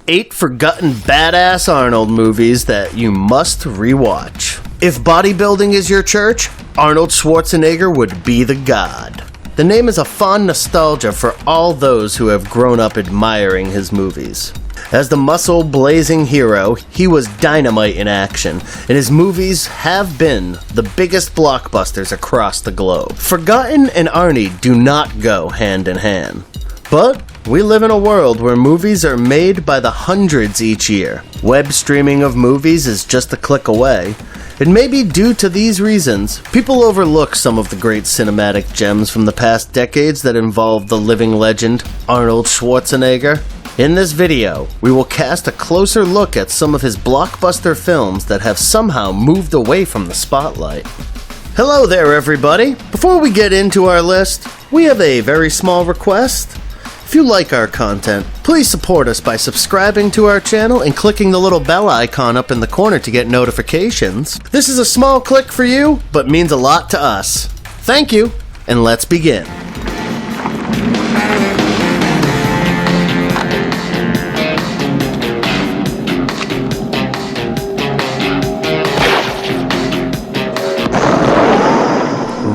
8 forgotten badass Arnold movies that you must rewatch. If bodybuilding is your church, Arnold Schwarzenegger would be the god. The name is a fond nostalgia for all those who have grown up admiring his movies. As the muscle-blazing hero, he was dynamite in action, and his movies have been the biggest blockbusters across the globe. Forgotten and Arnie do not go hand in hand. But we live in a world where movies are made by the hundreds each year. Web streaming of movies is just a click away. And maybe due to these reasons, people overlook some of the great cinematic gems from the past decades that involve the living legend, Arnold Schwarzenegger. In this video, we will cast a closer look at some of his blockbuster films that have somehow moved away from the spotlight. Hello there, everybody! Before we get into our list, we have a very small request. If you like our content, please support us by subscribing to our channel and clicking the little bell icon up in the corner to get notifications. This is a small click for you, but means a lot to us. Thank you, and let's begin.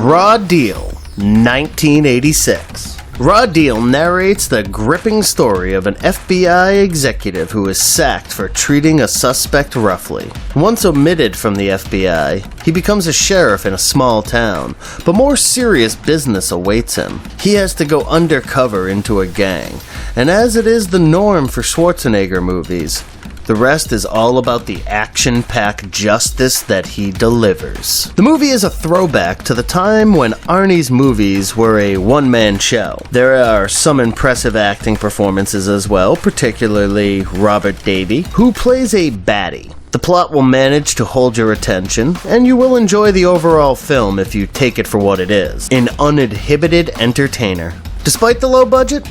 Raw Deal, 1986. Raw Deal narrates the gripping story of an FBI executive who is sacked for treating a suspect roughly. Once omitted from the FBI, he becomes a sheriff in a small town, but more serious business awaits him. He has to go undercover into a gang, and as it is the norm for Schwarzenegger movies, the rest is all about the action-packed justice that he delivers. The movie is a throwback to the time when Arnie's movies were a one-man show. There are some impressive acting performances as well, particularly Robert Davi, who plays a baddie. The plot will manage to hold your attention, and you will enjoy the overall film if you take it for what it is, an uninhibited entertainer. Despite the low budget,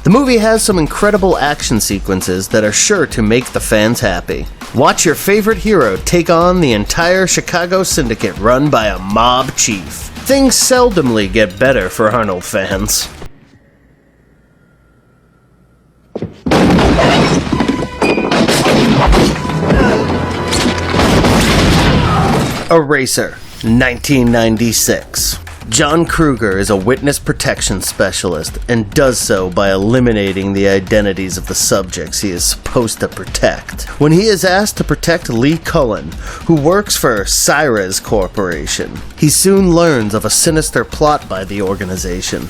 the movie has some incredible action sequences that are sure to make the fans happy. Watch your favorite hero take on the entire Chicago syndicate run by a mob chief. Things seldomly get better for Arnold fans. Eraser, 1996. John Kruger is a witness protection specialist and does so by eliminating the identities of the subjects he is supposed to protect. When he is asked to protect Lee Cullen, who works for Cyrus Corporation, he soon learns of a sinister plot by the organization.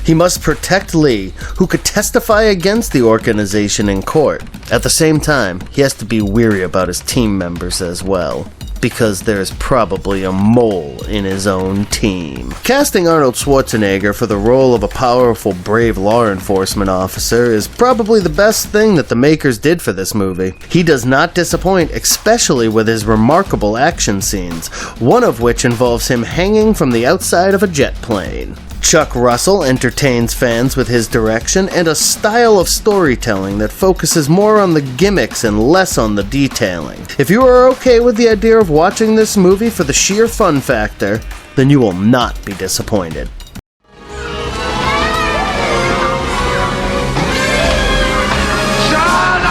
He must protect Lee, who could testify against the organization in court. At the same time, he has to be weary about his team members as well, because there's probably a mole in his own team. Casting Arnold Schwarzenegger for the role of a powerful, brave law enforcement officer is probably the best thing that the makers did for this movie. He does not disappoint, especially with his remarkable action scenes, one of which involves him hanging from the outside of a jet plane. Chuck Russell entertains fans with his direction and a style of storytelling that focuses more on the gimmicks and less on the detailing. If you are okay with the idea of watching this movie for the sheer fun factor, then you will not be disappointed. Shut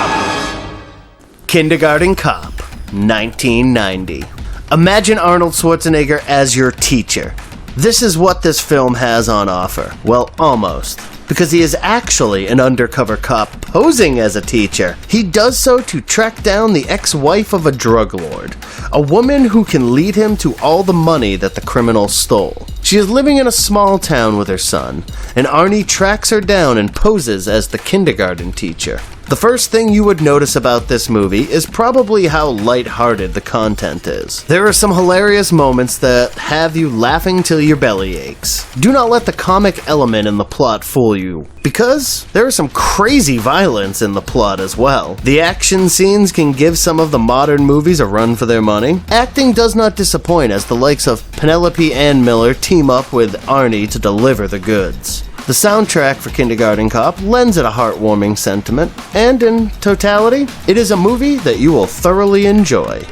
up! Kindergarten Cop, 1990. Imagine Arnold Schwarzenegger as your teacher. This is what this film has on offer. Well, almost. Because he is actually an undercover cop posing as a teacher. He does so to track down the ex-wife of a drug lord, a woman who can lead him to all the money that the criminal stole. She is living in a small town with her son, and Arnie tracks her down and poses as the kindergarten teacher. The first thing you would notice about this movie is probably how lighthearted the content is. There are some hilarious moments that have you laughing till your belly aches. Do not let the comic element in the plot fool you, because there is some crazy violence in the plot as well. The action scenes can give some of the modern movies a run for their money. Acting does not disappoint as the likes of Penelope Ann Miller team up with Arnie to deliver the goods. The soundtrack for Kindergarten Cop lends it a heartwarming sentiment, and in totality, it is a movie that you will thoroughly enjoy.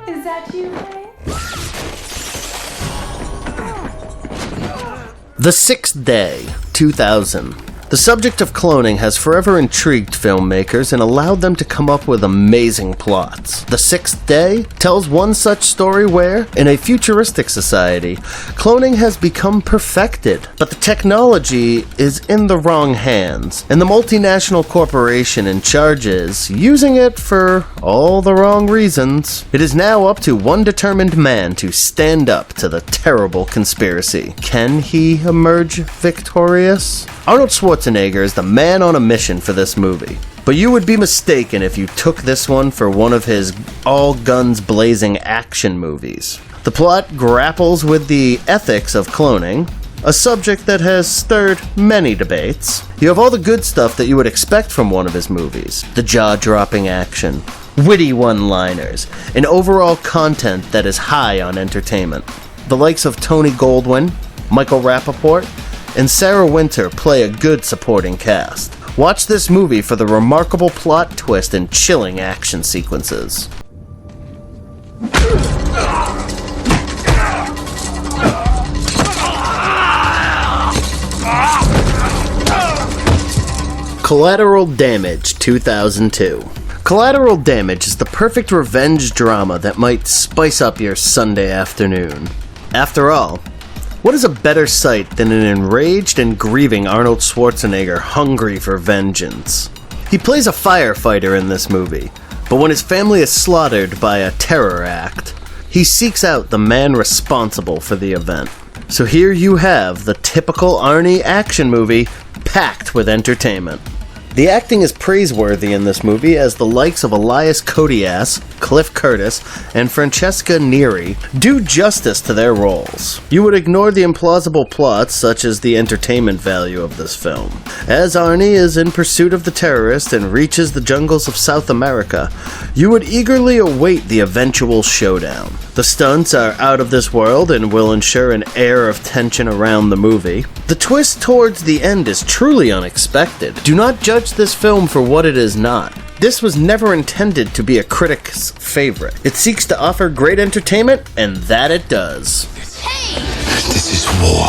Is that you, Ray? The Sixth Day, 2000. The subject of cloning has forever intrigued filmmakers and allowed them to come up with amazing plots. The Sixth Day tells one such story where, in a futuristic society, cloning has become perfected, but the technology is in the wrong hands, and the multinational corporation in charge is using it for all the wrong reasons. It is now up to one determined man to stand up to the terrible conspiracy. Can he emerge victorious? Arnold Schwarzenegger is the man on a mission for this movie. But you would be mistaken if you took this one for one of his all-guns-blazing action movies. The plot grapples with the ethics of cloning, a subject that has stirred many debates. You have all the good stuff that you would expect from one of his movies. The jaw-dropping action, witty one-liners, and overall content that is high on entertainment. The likes of Tony Goldwyn, Michael Rappaport, and Sarah Winter play a good supporting cast. Watch this movie for the remarkable plot twist and chilling action sequences. Collateral Damage, 2002. Collateral Damage is the perfect revenge drama that might spice up your Sunday afternoon. After all, what is a better sight than an enraged and grieving Arnold Schwarzenegger hungry for vengeance? He plays a firefighter in this movie, but when his family is slaughtered by a terror act, he seeks out the man responsible for the event. So here you have the typical Arnie action movie packed with entertainment. The acting is praiseworthy in this movie as the likes of Elias Koteas, Cliff Curtis, and Francesca Neri do justice to their roles. You would ignore the implausible plots such as the entertainment value of this film. As Arnie is in pursuit of the terrorist and reaches the jungles of South America, you would eagerly await the eventual showdown. The stunts are out of this world and will ensure an air of tension around the movie. The twist towards the end is truly unexpected. Do not judge this film for what it is not. This was never intended to be a critic's favorite. It seeks to offer great entertainment, and that it does. Hey! This is war.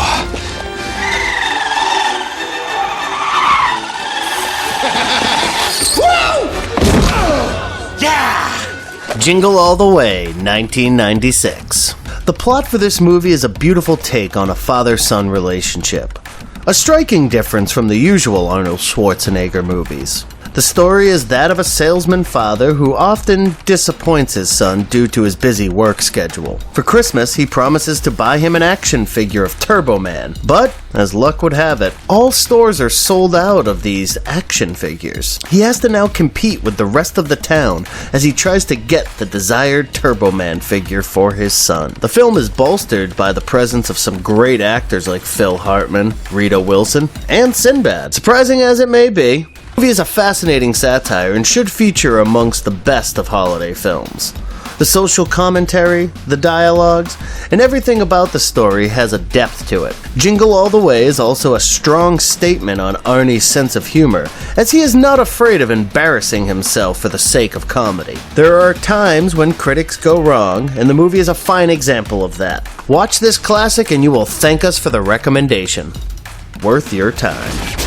Yeah! Jingle All The Way, 1996. The plot for this movie is a beautiful take on a father-son relationship. A striking difference from the usual Arnold Schwarzenegger movies. The story is that of a salesman father who often disappoints his son due to his busy work schedule. For Christmas, he promises to buy him an action figure of Turbo Man, but, as luck would have it, all stores are sold out of these action figures. He has to now compete with the rest of the town as he tries to get the desired Turbo Man figure for his son. The film is bolstered by the presence of some great actors like Phil Hartman, Rita Wilson, and Sinbad. Surprising as it may be, the movie is a fascinating satire and should feature amongst the best of holiday films. The social commentary, the dialogues, and everything about the story has a depth to it. Jingle All The Way is also a strong statement on Arnie's sense of humor, as he is not afraid of embarrassing himself for the sake of comedy. There are times when critics go wrong, and the movie is a fine example of that. Watch this classic and you will thank us for the recommendation. Worth your time.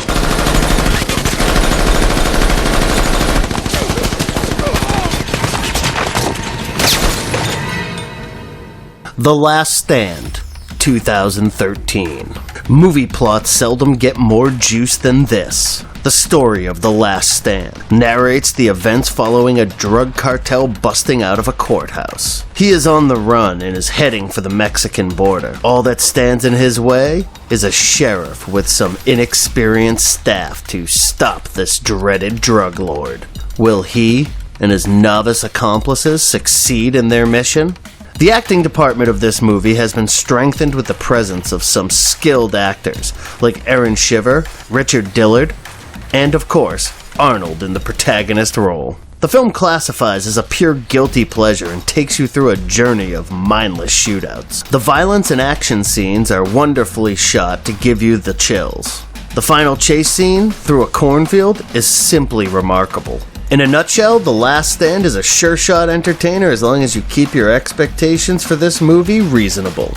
The Last Stand, 2013. Movie plots seldom get more juice than this. The story of The Last Stand narrates the events following a drug cartel busting out of a courthouse. He is on the run and is heading for the Mexican border. All that stands in his way is a sheriff with some inexperienced staff to stop this dreaded drug lord. Will he and his novice accomplices succeed in their mission? The acting department of this movie has been strengthened with the presence of some skilled actors, like Aaron Shiver, Richard Dillard, and of course, Arnold in the protagonist role. The film classifies as a pure guilty pleasure and takes you through a journey of mindless shootouts. The violence and action scenes are wonderfully shot to give you the chills. The final chase scene through a cornfield is simply remarkable. In a nutshell, The Last Stand is a sure-shot entertainer as long as you keep your expectations for this movie reasonable.